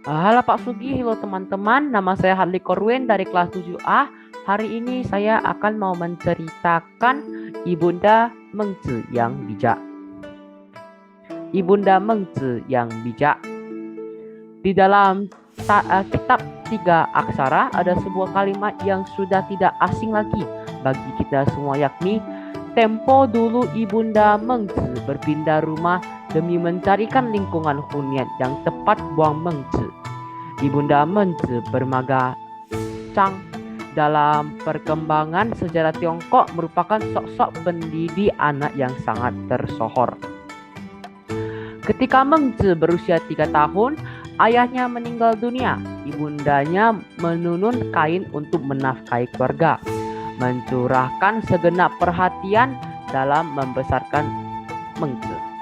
Halo Pak Sugi, halo teman-teman. Nama saya Hadli Korwin dari kelas 7A. Hari ini saya akan mau menceritakan Ibunda Mengzi yang bijak. Ibunda Mengzi yang bijak. Di dalam kitab Tiga Aksara ada sebuah kalimat yang sudah tidak asing lagi bagi kita semua, yakni tempo dulu Ibunda Mengzi berpindah rumah demi mencarikan lingkungan hunian yang tepat buang Mengzi. Ibunda Mengzi bermaga Chang dalam perkembangan sejarah Tiongkok merupakan sosok pendidik anak yang sangat tersohor. Ketika Mengzi berusia 3 tahun, ayahnya meninggal dunia. Ibundanya menunun kain untuk menafkahi keluarga, mencurahkan segenap perhatian dalam membesarkan Mengzi.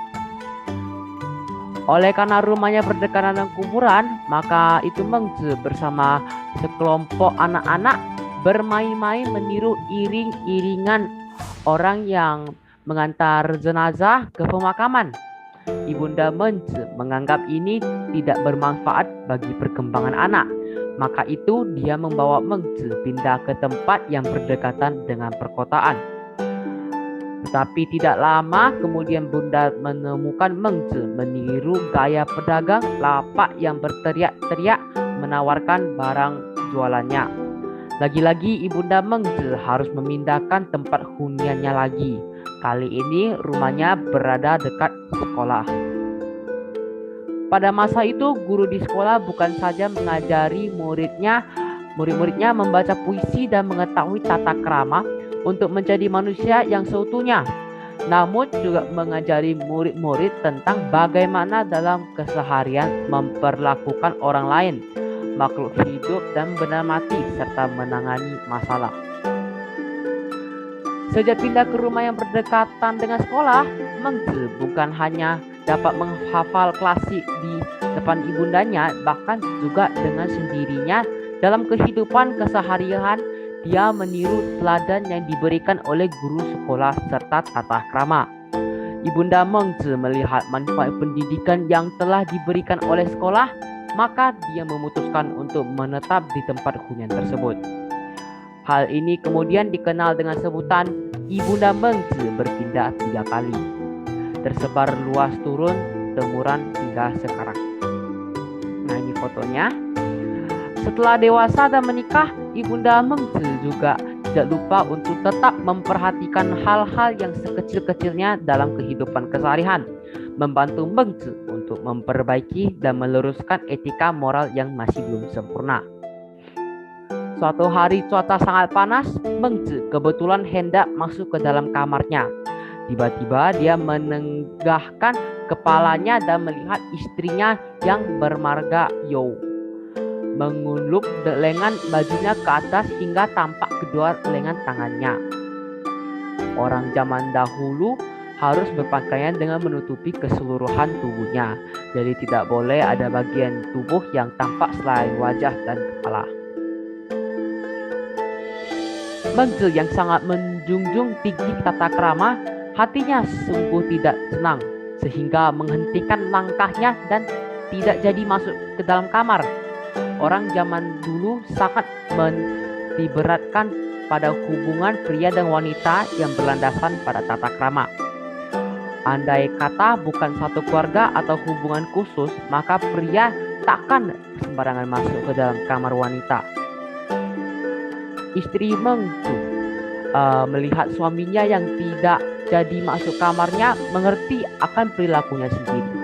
Oleh karena rumahnya berdekatan dengan kuburan, maka itu Mengzi bersama sekelompok anak-anak bermain-main meniru iring-iringan orang yang mengantar jenazah ke pemakaman. Ibunda Mengzi menganggap ini tidak bermanfaat bagi perkembangan anak. Maka itu dia membawa Mengzi pindah ke tempat yang berdekatan dengan perkotaan. Tetapi tidak lama kemudian Bunda menemukan Mengzi meniru gaya pedagang lapak yang berteriak-teriak menawarkan barang jualannya. Lagi-lagi Ibunda Mengzi harus memindahkan tempat huniannya lagi. Kali ini rumahnya berada dekat sekolah. Pada masa itu guru di sekolah bukan saja mengajari murid-muridnya membaca puisi dan mengetahui tata krama untuk menjadi manusia yang seutuhnya, namun juga mengajari murid-murid tentang bagaimana dalam keseharian memperlakukan orang lain, makhluk hidup dan benda mati, serta menangani masalah. Sejak pindah ke rumah yang berdekatan dengan sekolah, Mengzi bukan hanya dapat menghafal klasik di depan ibundanya, bahkan juga dengan sendirinya dalam kehidupan keseharian dia meniru teladan yang diberikan oleh guru sekolah serta tata krama. Ibunda Mengzi melihat manfaat pendidikan yang telah diberikan oleh sekolah, maka dia memutuskan untuk menetap di tempat hunian tersebut. Hal ini kemudian dikenal dengan sebutan Ibunda Mengzi berpindah 3 kali. Tersebar luas turun temuran hingga sekarang. Nah, ini fotonya. Setelah dewasa dan menikah, Ibunda Mengzi juga tidak lupa untuk tetap memperhatikan hal-hal yang sekecil-kecilnya dalam kehidupan keseharian, membantu Mengzi untuk memperbaiki dan meluruskan etika moral yang masih belum sempurna. Suatu hari cuaca sangat panas, Mengzi kebetulan hendak masuk ke dalam kamarnya. Tiba-tiba dia menenggahkan kepalanya dan melihat istrinya yang bermarga You mengulup lengan bajunya ke atas hingga tampak kedua lengan tangannya. Orang zaman dahulu harus berpakaian dengan menutupi keseluruhan tubuhnya, jadi tidak boleh ada bagian tubuh yang tampak selain wajah dan kepala. Mengzi yang sangat menjunjung tinggi tata krama, hatinya sungguh tidak senang, sehingga menghentikan langkahnya dan tidak jadi masuk ke dalam kamar. Orang zaman dulu sangat meniberatkan pada hubungan pria dan wanita yang berlandasan pada tata krama. Andai kata bukan satu keluarga atau hubungan khusus, maka pria takkan sembarangan masuk ke dalam kamar wanita. Istri Mengzi melihat suaminya yang tidak jadi masuk kamarnya, mengerti akan perilakunya sendiri.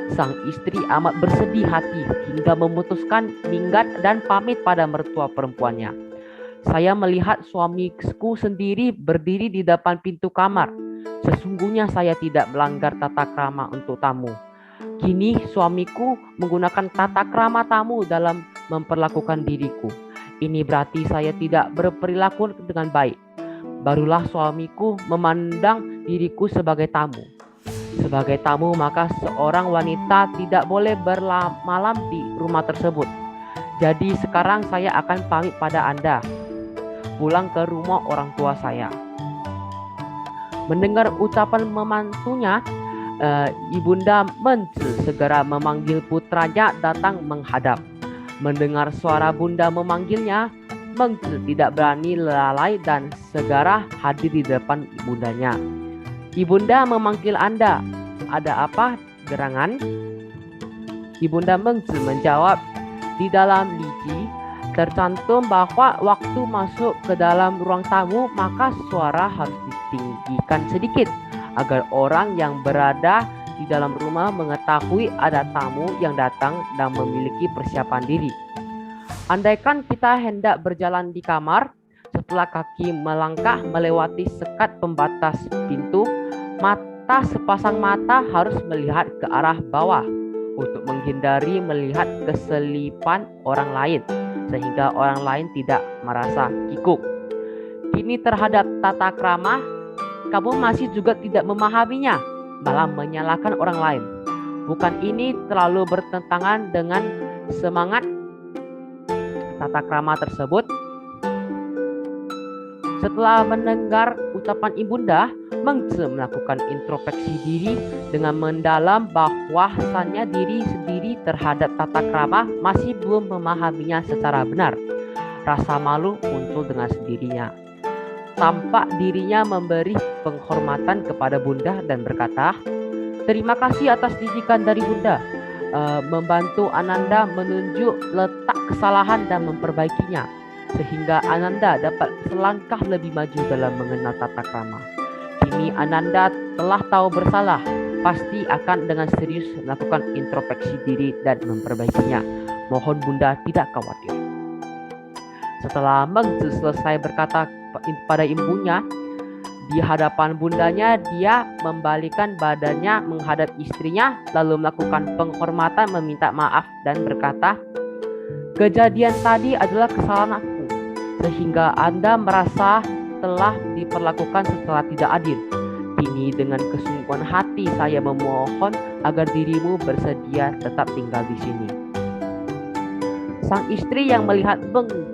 Sang istri amat bersedih hati hingga memutuskan minggat dan pamit pada mertua perempuannya. Saya melihat suamiku sendiri berdiri di depan pintu kamar. Sesungguhnya saya tidak melanggar tata krama untuk tamu. Kini suamiku menggunakan tata krama tamu dalam memperlakukan diriku. Ini berarti saya tidak berperilaku dengan baik. Barulah suamiku memandang diriku sebagai tamu. Sebagai tamu, maka seorang wanita tidak boleh bermalam di rumah tersebut. Jadi sekarang saya akan pamit pada Anda, pulang ke rumah orang tua saya. Mendengar ucapan memantunya, Ibunda Mengzi segera memanggil putranya datang menghadap. Mendengar suara bunda memanggilnya, Mengzi tidak berani lalai dan segera hadir di depan ibundanya. "Ibunda memanggil Anda. Ada apa, gerangan?" Ibunda Mengzi menjawab, "Di dalam liji tercantum bahwa waktu masuk ke dalam ruang tamu maka suara harus ditinggikan sedikit agar orang yang berada di dalam rumah mengetahui ada tamu yang datang dan memiliki persiapan diri. Andaikan kita hendak berjalan di kamar, setelah kaki melangkah melewati sekat pembatas pintu, sepasang mata harus melihat ke arah bawah untuk menghindari melihat keselipan orang lain, sehingga orang lain tidak merasa kikuk. Kini terhadap tata krama, kamu masih juga tidak memahaminya, malah menyalahkan orang lain. Bukan ini terlalu bertentangan dengan semangat tata krama tersebut?" Setelah mendengar ucapan ibunda, Mengzi melakukan introspeksi diri dengan mendalam bahwasannya diri sendiri terhadap tata krama masih belum memahaminya secara benar. Rasa malu muncul dengan sendirinya. Tampak dirinya memberi penghormatan kepada bunda dan berkata, "Terima kasih atas didikan dari bunda, membantu Ananda menunjuk letak kesalahan dan memperbaikinya, sehingga Ananda dapat selangkah lebih maju dalam mengenal tata krama. Kini Ananda telah tahu bersalah, pasti akan dengan serius melakukan introspeksi diri dan memperbaikinya. Mohon bunda tidak khawatir." Setelah Mengzi selesai berkata pada ibunya, di hadapan bundanya dia membalikkan badannya menghadap istrinya, lalu melakukan penghormatan meminta maaf dan berkata, "Kejadian tadi adalah kesalahan aku, sehingga Anda merasa telah diperlakukan secara tidak adil. Kini dengan kesungguhan hati saya memohon agar dirimu bersedia tetap tinggal di sini." Sang istri yang melihat Mengzi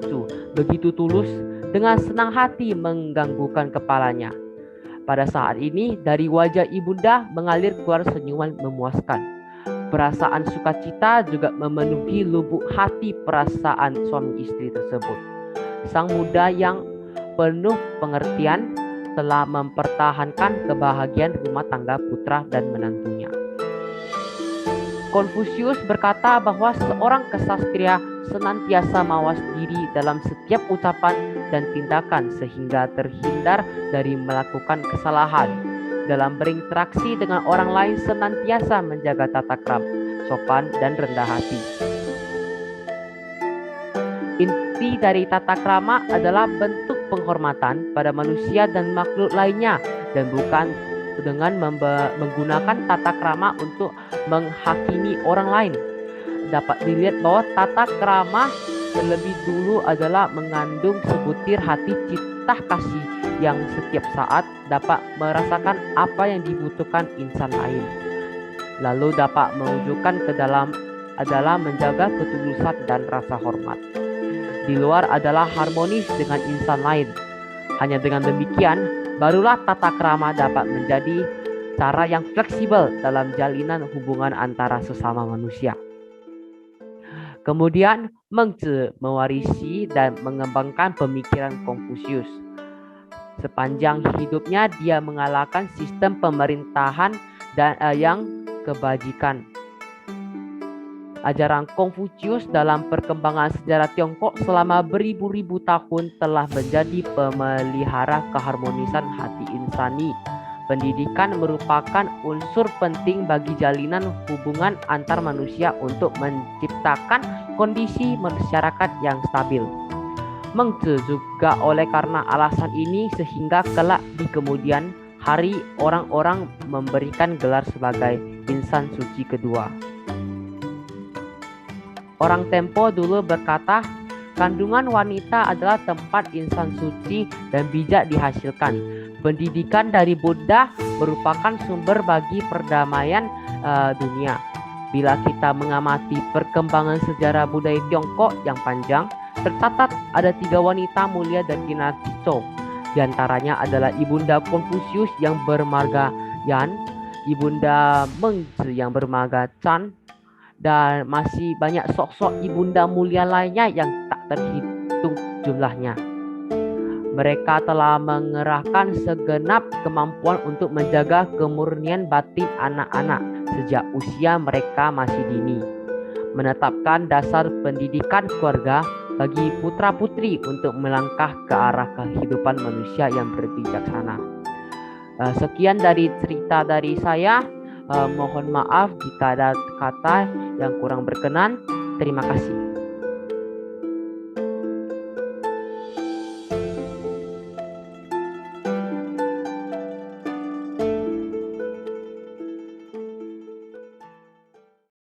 begitu tulus, dengan senang hati menganggukkan kepalanya. Pada saat ini, dari wajah ibunda mengalir keluar senyuman memuaskan. Perasaan sukacita juga memenuhi lubuk hati perasaan suami istri tersebut. Sang muda yang penuh pengertian telah mempertahankan kebahagiaan rumah tangga putra dan menantunya. Konfusius berkata bahwa seorang kesatria senantiasa mawas diri dalam setiap ucapan dan tindakan sehingga terhindar dari melakukan kesalahan. Dalam berinteraksi dengan orang lain senantiasa menjaga tata krama, sopan dan rendah hati. Inti dari tata krama adalah bentuk penghormatan pada manusia dan makhluk lainnya, dan bukan dengan menggunakan tata krama untuk menghakimi orang lain. Dapat dilihat bahwa tata krama terlebih dulu adalah mengandung sebutir hati cita kasih yang setiap saat dapat merasakan apa yang dibutuhkan insan lain, lalu dapat mewujudkan ke dalam adalah menjaga ketulusan dan rasa hormat. Di luar adalah harmonis dengan insan lain. Hanya dengan demikian barulah tata krama dapat menjadi cara yang fleksibel dalam jalinan hubungan antara sesama manusia. Kemudian Mengzi mewarisi dan mengembangkan pemikiran Konfusius. Sepanjang hidupnya dia mengalahkan sistem pemerintahan yang kebajikan. Ajaran Konfusius dalam perkembangan sejarah Tiongkok selama beribu-ribu tahun telah menjadi pemelihara keharmonisan hati insani. Pendidikan merupakan unsur penting bagi jalinan hubungan antar manusia untuk menciptakan kondisi masyarakat yang stabil. Mengzi juga oleh karena alasan ini sehingga kelak di kemudian hari orang-orang memberikan gelar sebagai insan suci kedua. Orang Tempo dulu berkata, kandungan wanita adalah tempat insan suci dan bijak dihasilkan. Pendidikan dari Buddha merupakan sumber bagi perdamaian dunia. Bila kita mengamati perkembangan sejarah budaya Tiongkok yang panjang, tercatat ada 3 wanita mulia dan kinarcico. Di antaranya adalah Ibunda Konfusius yang bermarga Yan, Ibunda Mengzi yang bernama Chan, dan masih banyak sosok ibunda mulia lainnya yang tak terhitung jumlahnya. Mereka telah mengerahkan segenap kemampuan untuk menjaga kemurnian batin anak-anak sejak usia mereka masih dini, menetapkan dasar pendidikan keluarga bagi putra-putri untuk melangkah ke arah kehidupan manusia yang berbijaksana. Sekian dari cerita dari saya. Mohon maaf jika ada kata yang kurang berkenan. Terima kasih.